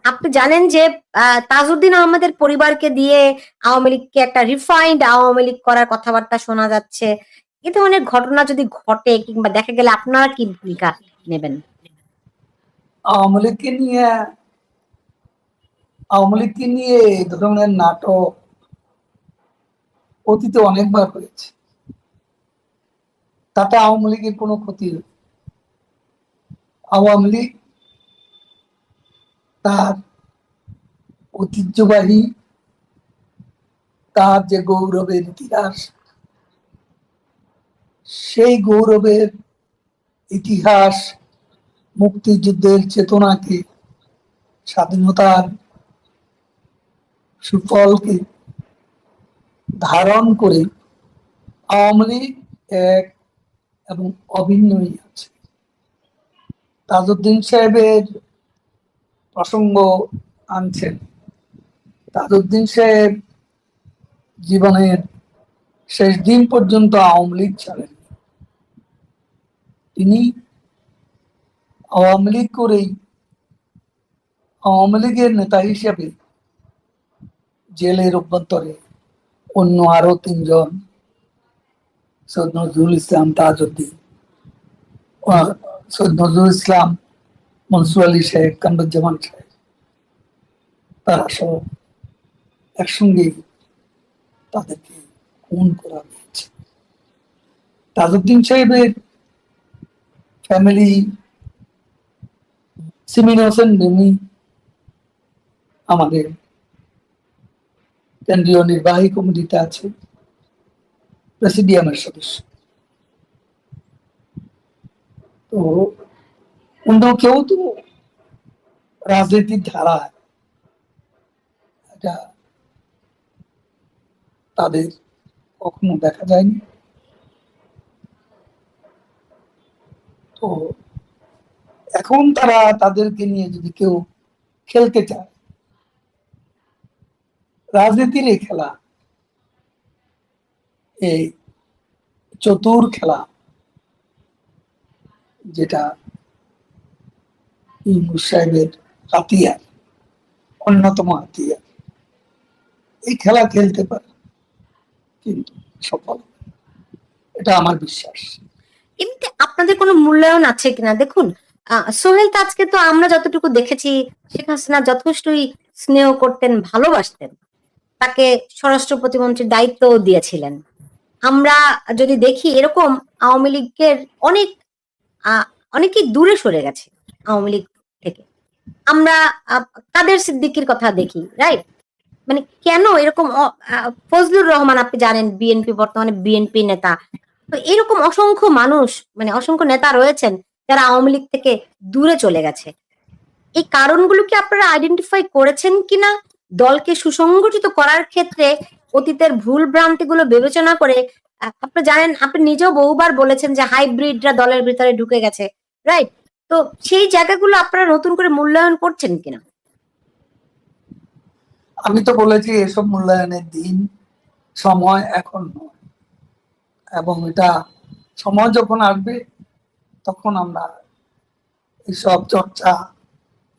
আপনি জানেন যে তাজউদ্দিন আহমেদের পরিবারকে দিয়ে আওয়ামী লীগকে একটা রিফাইন্ড আওয়ামী লীগ করার কথাবার্তা শোনা যাচ্ছে। এ ধরনের ঘটনা যদি ঘটে কিংবা দেখা গেলে আপনারা কি ভূমিকা নেবেন? আওয়ামী লীগকে নিয়ে এই ধরনের নাটক অতীতে অনেকবার হয়েছে, তাতে আওয়ামী লীগের কোনো ক্ষতি নেই। আওয়ামী লীগ তার ঐতিহ্যবাহী, তার যে গৌরবের ইতিহাস, সেই গৌরবের ইতিহাস, মুক্তিযুদ্ধের চেতনাকে, স্বাধীনতার সুফলকে ধারণ করে আওয়ামী লীগ এক এবং অভিন্নই আছে। তাজউদ্দিন সাহেবের প্রসঙ্গ আনছেন। তাজউদ্দিন সাহেব জীবনের শেষ দিন পর্যন্ত আওয়ামী লীগ ছাড়েন। তিনি আওয়ামী লীগ করেই আওয়ামী লীগের নেতা হিসেবে জেলের অভ্যন্তরে অন্য আরো 3 জন, সৈয়দ নজরুল ইসলাম, তাজউদ্দিন, সৈয়দ নজরুল ইসলাম, মনসুর আলী শেখ, কামরুজ্জামান শেখ, তারা সব একসঙ্গে তাদেরকে খুন করা হয়েছে। তাজউদ্দিন সাহেবের ফ্যামিলি, সিমিন হোসেন মিমি আমাদের কেন্দ্রীয় নির্বাহী কমিটিতে আছে, প্রেসিডিয়ামের সদস্য। তো অন্য কেউ তো রাজনীতির ধারায় এটা তাদের কখনো দেখা যায়নি। তো এখন তারা তাদেরকে নিয়ে যদি কেউ খেলতে চায়, রাজনীতির এই খেলা, এই চতুর খেলা, যেটা ইউনূস সাহেবের হাতিয়ার, অন্যতম হাতিয়ার, এই খেলা খেলতে পারে, কিন্তু সফল, এটা আমার বিশ্বাস। এমনিতে আপনাদের কোনো মূল্যায়ন আছে কিনা? দেখুন, সোহেল তাজকে তো আমরা যতটুকু দেখেছি শেখ হাসিনা যথেষ্টই স্নেহ করতেন, ভালোবাসতেন, তাকে স্বরাষ্ট্র প্রতিমন্ত্রীর দায়িত্বও দিয়েছিলেন। আমরা যদি দেখি এরকম আওয়ামী লীগের অনেক আহ, অনেকেই দূরে সরে গেছে আওয়ামী লীগ থেকে। আমরা কাদের সিদ্দিকীর কথা দেখি, রাইট? মানে কেন এরকম ফজলুর রহমান, আপনি জানেন বিএনপি, বর্তমানে বিএনপি নেতা। তো এরকম অসংখ্য মানুষ, মানে অসংখ্য নেতা রয়েছেন যারা আওয়ামী লীগ থেকে দূরে চলে গেছে। এই কারণগুলো কি আপনারা আইডেন্টিফাই করেছেন কিনা? দলকে সুসংগঠিত করার ক্ষেত্রে অতীতের ভুল ভ্রান্তিগুলো বিবেচনা করে, আপনি জানেন, আপনি নিজেও বহুবার বলেছেন যে হাইব্রিডরা দলের ভিতরে ঢুকে গেছে, রাইট? তো সেই জায়গাগুলো আপনারা নতুন করে মূল্যায়ন করছেন কিনা? আমি তো বলেছি এসব মূল্যায়নের দিন, সময় এখন নয়, এবং এটা সময় যখন আসবে তখন আমরা এইসব চর্চা,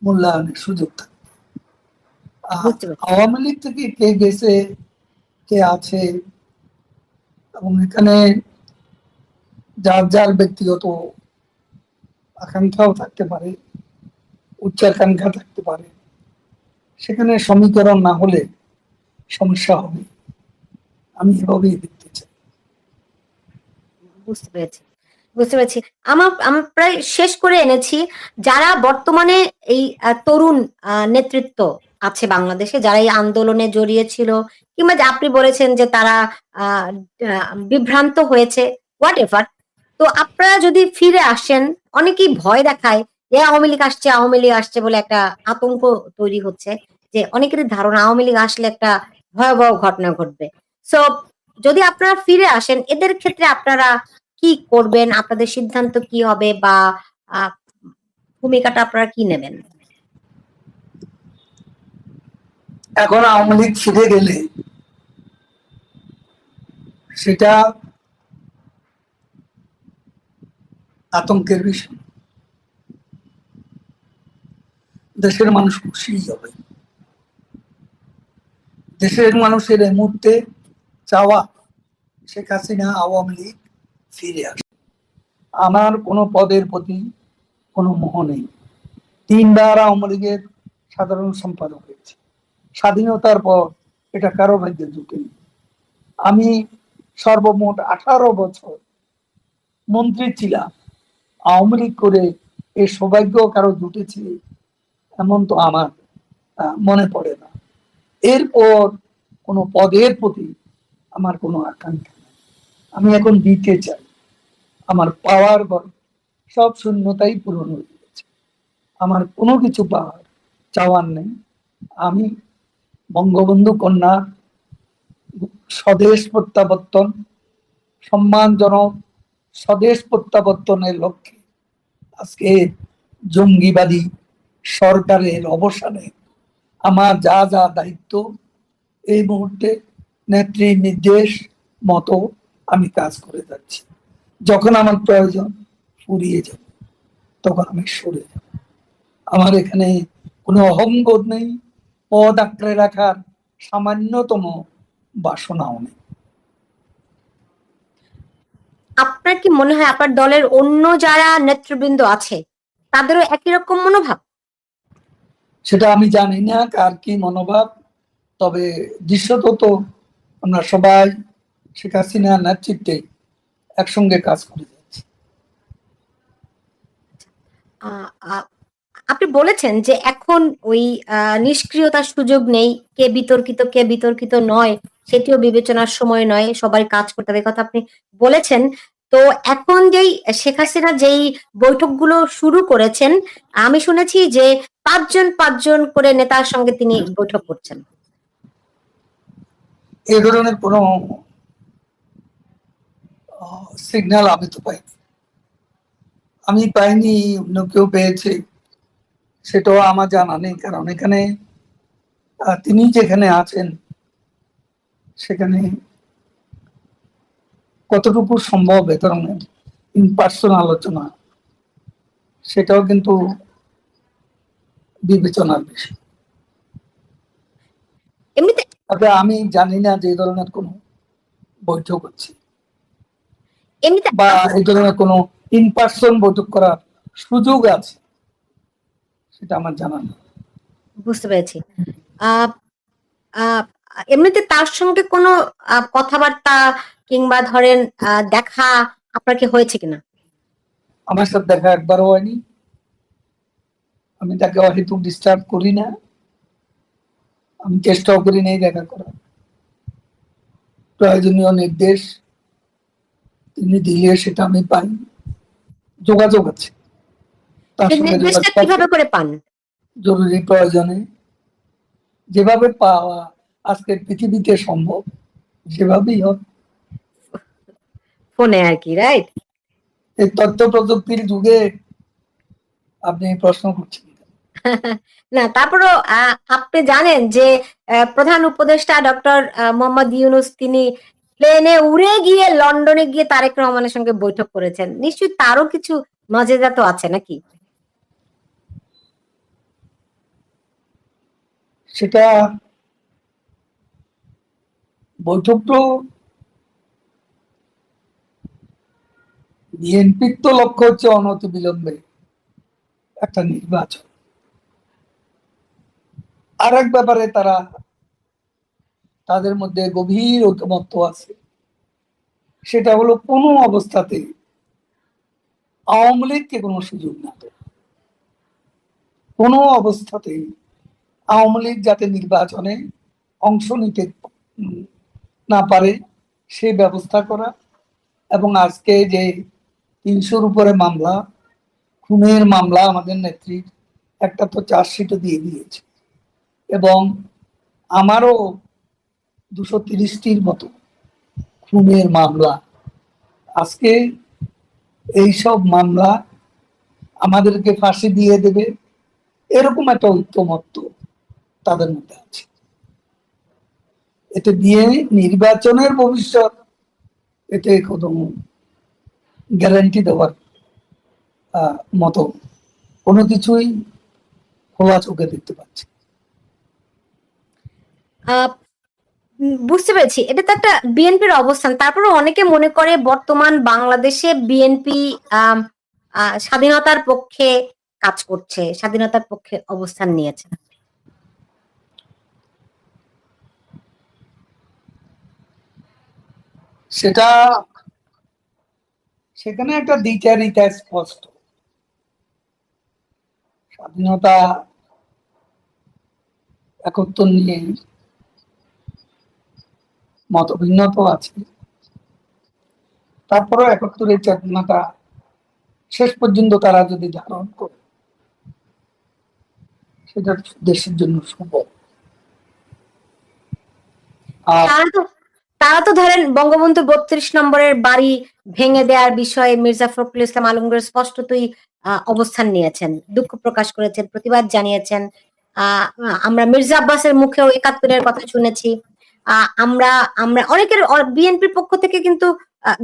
মূল্যায়নের সুযোগ থাকবে। বুঝতে পারছি। আওয়ামী লীগ থেকে কে গেছে, কে আছে, এবং এখানে যার যার ব্যক্তিগত আকাঙ্ক্ষাও থাকতে পারে, উচ্চাকাঙ্ক্ষা থাকতে পারে, সেখানে সমীকরণ না হলে সমস্যা হবে। আমি এভাবেই দেখতে চাই। বুঝতে পেরেছি, বুঝতে পেরেছি। আমরা প্রায় শেষ করে এনেছি। যারা বর্তমানে এই তরুণ নেতৃত্ব আছে বাংলাদেশে, যারা এই আন্দোলনে জড়িয়েছিল, কিংবা যে আপনি বলেছেন যে তারা আহ, বিভ্রান্ত হয়েছে, হোয়াট এভার, তো আপনারা যদি ফিরে আসেন, অনেকেই ভয় দেখায় যে আওয়ামী লীগ আসছে, আওয়ামী লীগ আসছে বলে একটা আতঙ্ক তৈরি হচ্ছে, যে অনেকেরই ধারণা আওয়ামী লীগ আসলে একটা ভয়াবহ ঘটনা ঘটবে। সো যদি আপনারা ফিরে আসেন, এদের ক্ষেত্রে আপনারা কি করবেন? আপনাদের সিদ্ধান্ত কি হবে, বা আহ, ভূমিকাটা আপনারা কি নেবেন? এখন আওয়ামী লীগ ফিরে গেলে সেটা আতঙ্কের বিষয়। দেশের মানুষ খুশি হবে। দেশের মানুষের এই মুহূর্তে চাওয়া শেখ হাসিনা আওয়ামী লীগ ফিরে আসে। আমার কোনো পদের প্রতি কোনো মোহ নেই। 3বার আওয়ামী লীগের সাধারণ সম্পাদক হয়েছে। স্বাধীনতার পর এটা কারো ভাগ্যে জুটেনি। আমি সর্বমোট 18 বছর মন্ত্রী ছিলাম। আওয়ামী লীগ করে এই সৌভাগ্য কারো জুটেছে এমন তো আমার মনে পড়ে না। এরপর কোনো পদের প্রতি আমার কোনো আকাঙ্ক্ষা নেই। আমি এখন দিতে চাই। আমার পাওয়ার ঘর সব শূন্যতাই পূরণ হয়ে গেছে। আমার কোনো কিছু পাওয়ার চাওয়ার নেই। আমি বঙ্গবন্ধু কন্যা স্বদেশ প্রত্যাবর্তন, সম্মানজনক স্বদেশ প্রত্যাবর্তনের লক্ষ্যে আজকে জঙ্গিবাদী সরকারের অবসানে আমার যা যা দায়িত্ব এই মুহূর্তে নেত্রীর নির্দেশ মতো আমি কাজ করে যাচ্ছি। যখন আমার প্রয়োজন ফুরিয়ে যাবে তখন আমি সরে যাব। আমার এখানে কোনো অহংবোধ নেই, পদ আঁকড়ে রাখার সামান্যতম বাসনাও নেই। আপনার কি মনে হয় আপনার দলের অন্য যারা নেতৃবৃন্দ আছে তাদেরও একই রকম মনোভাব? সেটা আমি জানি না কার কি মনোভাব, তবে দৃশ্যত তো আমরা সবাই শেখ হাসিনার নেতৃত্বে একসঙ্গে কাজ করে যাচ্ছি। আহ, আহ, আপনি বলেছেন যে এখন ওই নিষ্ক্রিয়তার সুযোগ নেই, কে বিতর্কিত কে বিতর্কিত নয় সেটিও বিবেচনার সময় নয়, সবাই কাজ করতে হবে, কথা আপনি বলেছেন। তো এখন যেই শেখ হাসিনা যেই বৈঠকগুলো শুরু করেছেন, আমি শুনেছি যে পাঁচজন পাঁচজন করে নেতার সঙ্গে তিনি বৈঠক করছেন। এই ধরনের কোনো সিগন্যাল আমি তো পাইনি। আমি পাইনি, অন্য কেউ পেয়েছে সেটাও আমার জানা নেই। কারণ এখানে তিনি যেখানে আছেন সেখানে কতটুকু সম্ভব এ ধরনের ইন পার্সন আলোচনা সেটাও কিন্তু বিবেচনার বিষয়। এমনিতে তবে আমি জানি না যে এই ধরনের কোনো বৈঠক হচ্ছে এমনিতে বা এই ধরনের কোনো ইন পার্সন বৈঠক করার সুযোগ আছে সেটা আমার জানা নেই। বুঝতে পেরেছি। আহ আহ এমনিতে তার সঙ্গে কোনো কথাবার্তা কিংবা ধরেন দেখা আপনার কি হয়েছে কিনা? আমার সাথে দেখা একবারও হয়নি। আমি তাকে অহেতুক ডিস্টার্ব করি না, আমি চেষ্টাও করি নাই দেখা করার। প্রয়োজনীয় নির্দেশ তিনি দিলে সেটা আমি পাই, যোগাযোগ আছে তার সেই সঙ্গে, নির্দেশটা যোগাযোগ আছে কিভাবে করে পান? জরুরি প্রয়োজনে যেভাবে পাওয়া আজকের পৃথিবীতে সম্ভব সেভাবেই হবে। ফোনে আর কি, রাইট? এই তথ্য প্রযুক্তির যুগে আপনি এই প্রশ্ন করছেন। না, তারপরও আপনি জানেন যে প্রধান উপদেষ্টা ডক্টর মোহাম্মদ ইউনূস তিনি প্লেনে উড়ে গিয়ে লন্ডনে গিয়ে তারেক রহমানের সঙ্গে বৈঠক করেছেন, নিশ্চয়ই তারও কিছু মজেদা তো আছে নাকি? সেটা বৈঠক তো বিএনপির তো লক্ষ্য হচ্ছে অনতি বিলম্বে একটা নির্বাচন। আর এক ব্যাপারে তারা তাদের মধ্যে গভীর ঐকমত্য আছে, সেটা হলো কোনো অবস্থাতে আওয়ামী লীগকে কোনো সুযোগ না দেয়, কোনো অবস্থাতেই আওয়ামী লীগ যাতে নির্বাচনে অংশ নিতে না পারে সে ব্যবস্থা করা। এবং আজকে যে 300-র উপরে মামলা, খুনের মামলা, আমাদের নেত্রীর একটা তো চার্জশিটও দিয়ে দিয়েছে, এবং আমারও 230টির মতো খুনের মামলা। আজকে এইসব মামলা আমাদেরকে ফাঁসি দিয়ে দেবে এরকম একটা ঐক্যমত্য তাদের মধ্যে আছে। এতে দিয়ে নির্বাচনের ভবিষ্যৎ এতে কোনো গ্যারান্টি দেওয়ার মতো কোনো কিছুই খোলা চোখে দেখতে পাচ্ছি। আহ, বুঝতে পেরেছি, এটা তো একটা বিএনপির অবস্থান। তারপরে অনেকে মনে করে বর্তমান বাংলাদেশে বিএনপি স্বাধীনতার পক্ষে কাজ করছে, স্বাধীনতার পক্ষে অবস্থান নিয়েছে। সেটা সেখানে একটা দ্বিচারিতা স্পষ্ট। স্বাধীনতা ৭১ নিয়ে মতভিন্নতা আছে, তারপরেও ৭১-এর চেতনাটা শেষ পর্যন্ত তারা যদি ধারণ করে, সেটা দেশের জন্য শুভ। আর তারা তো তারা তো ধরেন বঙ্গবন্ধু ৩২ নম্বরের বাড়ি ভেঙে দেওয়ার বিষয়ে মির্জা ফখরুল ইসলাম আলমগীর স্পষ্টতই অবস্থান নিয়েছেন, দুঃখ প্রকাশ করেছেন, প্রতিবাদ জানিয়েছেন। আহ, আমরা মির্জা আব্বাসের মুখেও ৭১-এর কথা শুনেছি। আমরা আমরা অনেকের বিএনপির পক্ষ থেকে কিন্তু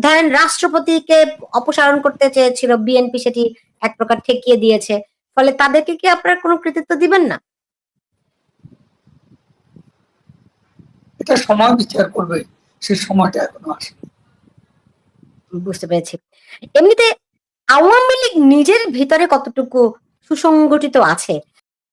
ধরেন রাষ্ট্রপতিকে অপসারণ করতে চেয়েছিল বিএনপি, সেটি এক প্রকার ঠেকিয়ে দিয়েছে। ফলে তাদেরকে কি আপনারা কোনো কৃতিত্ব দিবেন না? এটা সময় বিচার করবে, সে সময়টা এখনো আসেনি। বুঝতে পেরেছি। এমনিতে আওয়ামী লীগ নিজের ভিতরে কতটুকু সুসংগঠিত আছে